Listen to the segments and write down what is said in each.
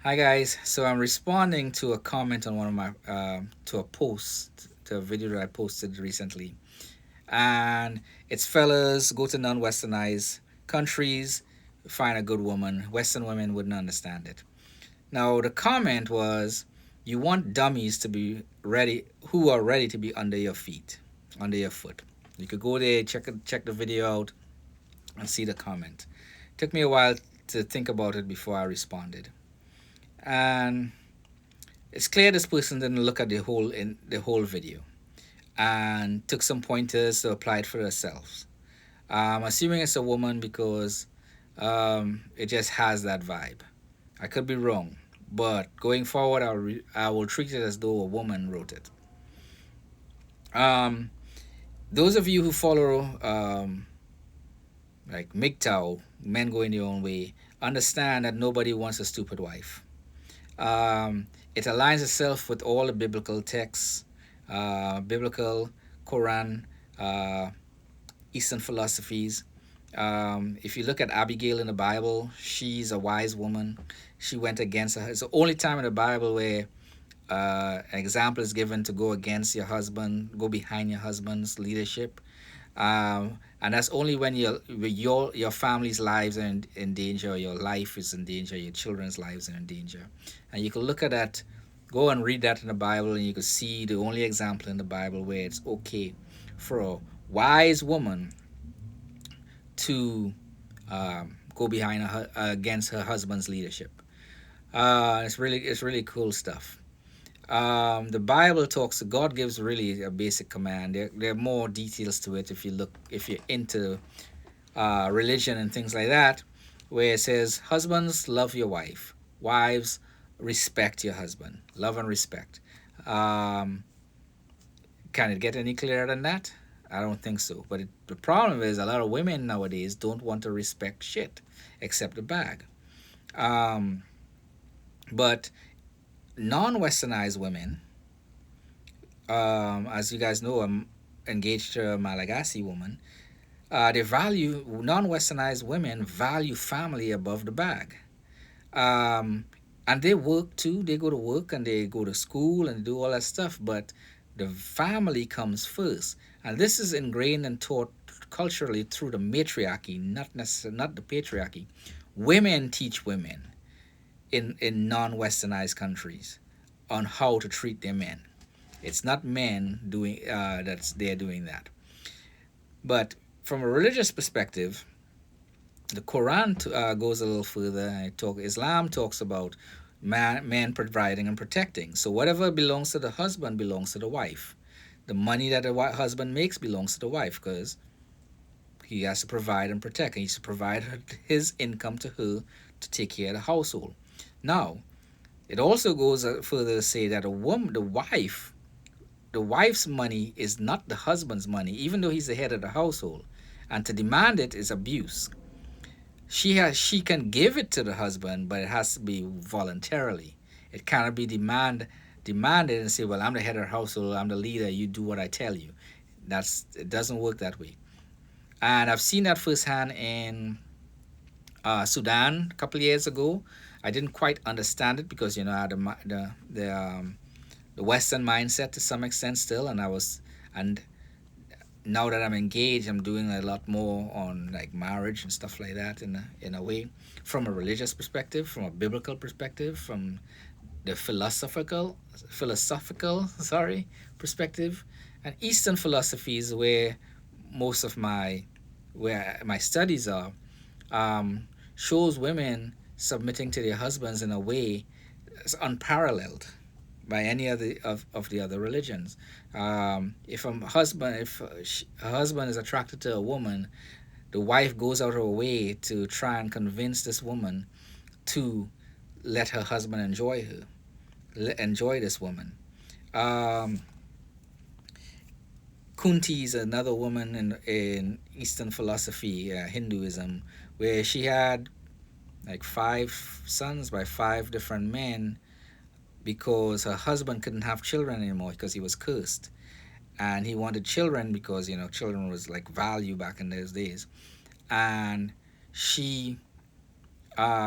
Hi guys. So I'm responding to a comment on one of my to a post to a video that I posted recently, and it's fellas go to non-westernized countries, find a good woman. Western women wouldn't understand it. Now the comment was, you want dummies to be ready, who are ready to be under your feet, under your foot. You could go there, check the video out, and see the comment. Took me a while to think about it before I responded, and it's clear this person didn't look at the whole video and took some pointers to apply it for themselves. I'm assuming it's a woman because it just has that vibe. I could be wrong, but going forward, I will treat it as though a woman wrote it. Um, those of you who follow like MGTOW, men going their own way, understand that nobody wants a stupid wife. It aligns itself with all the biblical texts, biblical, Quran, uh, Eastern philosophies. If you look at Abigail in the Bible, she's a wise woman. She went against her. It's the only time in the Bible where an example is given to go against your husband, go behind your husband's leadership. And that's only when your family's lives are in danger, or your life is in danger, your children's lives are in danger. And you can look at that, go and read that in the Bible, and you can see the only example in the Bible where it's okay for a wise woman to go behind against her husband's leadership. It's really cool stuff. The Bible talks. God gives really a basic command. There are more details to it if you're into religion and things like that, where it says, "Husbands, love your wife. Wives, respect your husband. Love and respect." Um, can it get any clearer than that? I don't think so. But the problem is, a lot of women nowadays don't want to respect shit except the bag. Um, but non-westernized women, as you guys know, I'm engaged to a Malagasy woman. They value non-westernized women value family above the bag. Um, and they work too. They go to work and they go to school and do all that stuff. But the family comes first, and this is ingrained and taught culturally through the matriarchy, not the patriarchy. Women teach women in non-westernized countries on how to treat their men. It's not men doing that's they're doing that. But from a religious perspective, the Quran goes a little further. Islam talks about man providing and protecting. So whatever belongs to the husband belongs to the wife. The money that the husband makes belongs to the wife because he has to provide and protect. He has to provide his income to her to take care of the household. Now, it also goes further to say that the wife's money is not the husband's money, even though he's the head of the household, and to demand it is abuse. She can give it to the husband, but it has to be voluntarily. It cannot be demanded and say, "Well, I'm the head of the household, I'm the leader, you do what I tell you." It doesn't work that way. And I've seen that firsthand in Sudan a couple of years ago. I didn't quite understand it because I had the Western mindset to some extent still, and now that I'm engaged, I'm doing a lot more on like marriage and stuff like that in a way, from a religious perspective, from a biblical perspective, from the philosophical sorry perspective, and Eastern philosophies most of my where my studies are, um, shows women submitting to their husbands in a way that's unparalleled by any of the other religions. If a husband is attracted to a woman, the wife goes out of her way to try and convince this woman to let her husband enjoy this woman. Um, Kunti is another woman in Eastern philosophy, Hinduism, where she had like 5 sons by 5 different men because her husband couldn't have children anymore because he was cursed, and he wanted children because children was like value back in those days. And she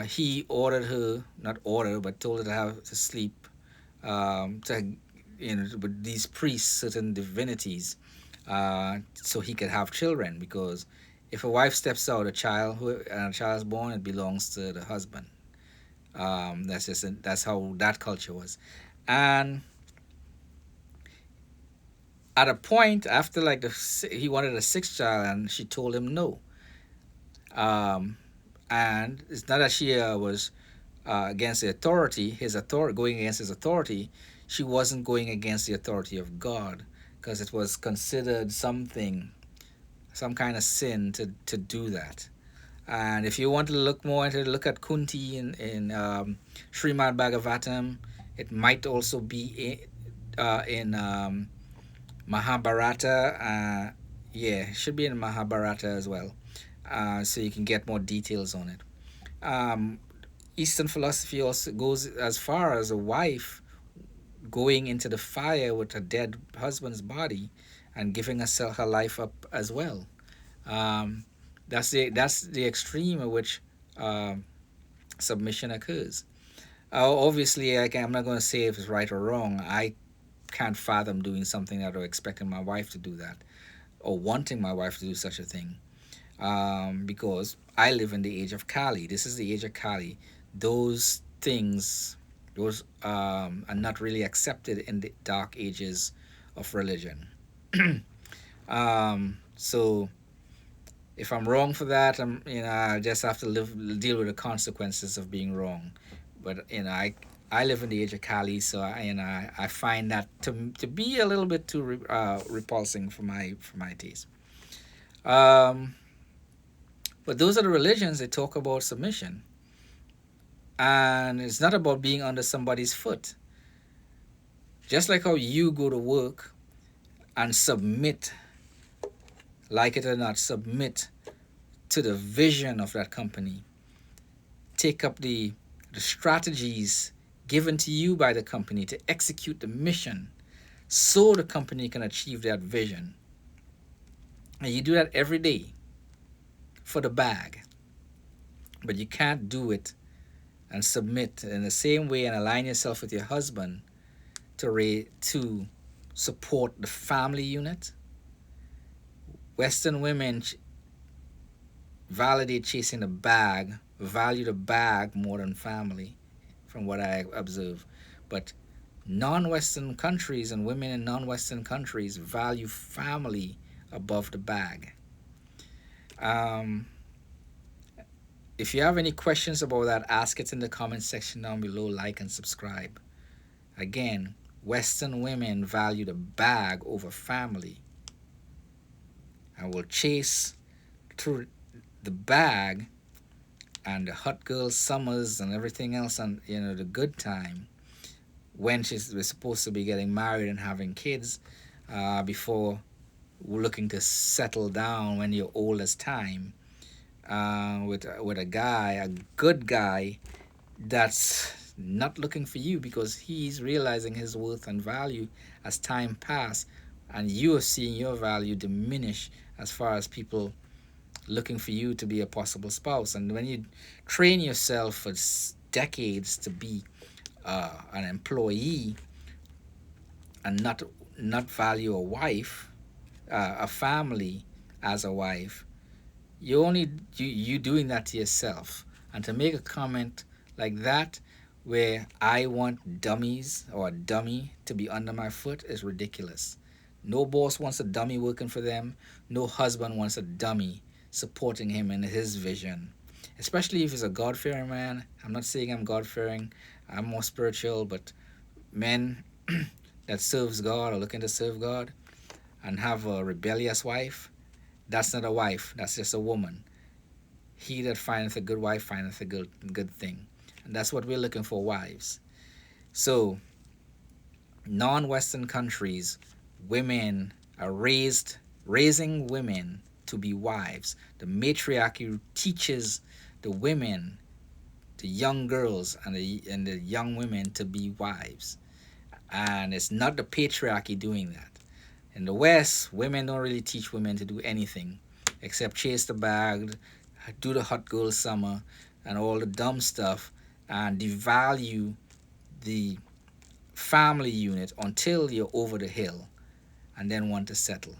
he ordered her, not ordered, but told her to have to sleep, to with these priests, certain divinities, so he could have children. Because if a wife steps out, a child is born, it belongs to the husband. That's how that culture was. And at a point after like he wanted a sixth child, and she told him no. Um, and it's not that she was against the authority, his authority, going against his authority. She wasn't going against the authority of God, because it was considered something, some kind of sin to do that. And if you want to look more into look at Kunti in Srimad Bhagavatam, it might also be in Mahabharata. Yeah, it should be in Mahabharata as well, so you can get more details on it. Um, Eastern philosophy also goes as far as a wife going into the fire with her dead husband's body and giving herself her life up as well. Um, that's the extreme at which um submission occurs. Obviously, I'm not going to say if it's right or wrong. I can't fathom doing something that or expecting my wife to do that or wanting my wife to do such a thing, because I live in the age of Kali. This is the age of Kali. Those things, those are not really accepted in the dark ages of religion. So if I'm wrong for that, I just have to deal with the consequences of being wrong. But I live in the age of Kali, so I find that to be a little bit too repulsing for my taste. Um, but those are the religions that talk about submission, and it's not about being under somebody's foot. Just like how you go to work and submit, like it or not, submit to the vision of that company. Take up the strategies given to you by the company to execute the mission so the company can achieve that vision. And you do that every day for the bag. But you can't do it and submit in the same way and align yourself with your husband to support the family unit. Western women validate chasing the bag, value the bag more than family, from what I observe. But non-Western countries and women in non-Western countries value family above the bag. Um, if you have any questions about that, ask it in the comment section down below. Like and subscribe. Again, Western women value the bag over family and will chase through the bag and the hot girl summers and everything else, and the good time when we're supposed to be getting married and having kids, before we're looking to settle down when you're old as time, with a guy, a good guy that's not looking for you because he's realizing his worth and value as time pass, and you are seeing your value diminish as far as people looking for you to be a possible spouse. And when you train yourself for decades to be an employee and not value a wife, a family as a wife, you doing that to yourself. And to make a comment like that, where I want dummies or a dummy to be under my foot, is ridiculous. No boss wants a dummy working for them. No husband wants a dummy supporting him in his vision, especially if he's a God-fearing man. I'm not saying I'm God-fearing. I'm more spiritual, but men that serves God or looking to serve God and have a rebellious wife, that's not a wife. That's just a woman. He that findeth a good wife findeth a good thing. And that's what we're looking for, wives. So, non-Western countries, women are raising women to be wives. The matriarchy teaches the women, the young girls and the young women, to be wives. And it's not the patriarchy doing that. In the West, women don't really teach women to do anything except chase the bag, do the hot girl summer, and all the dumb stuff and devalue the family unit until you're over the hill and then want to settle.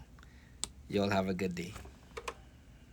Y'all have a good day.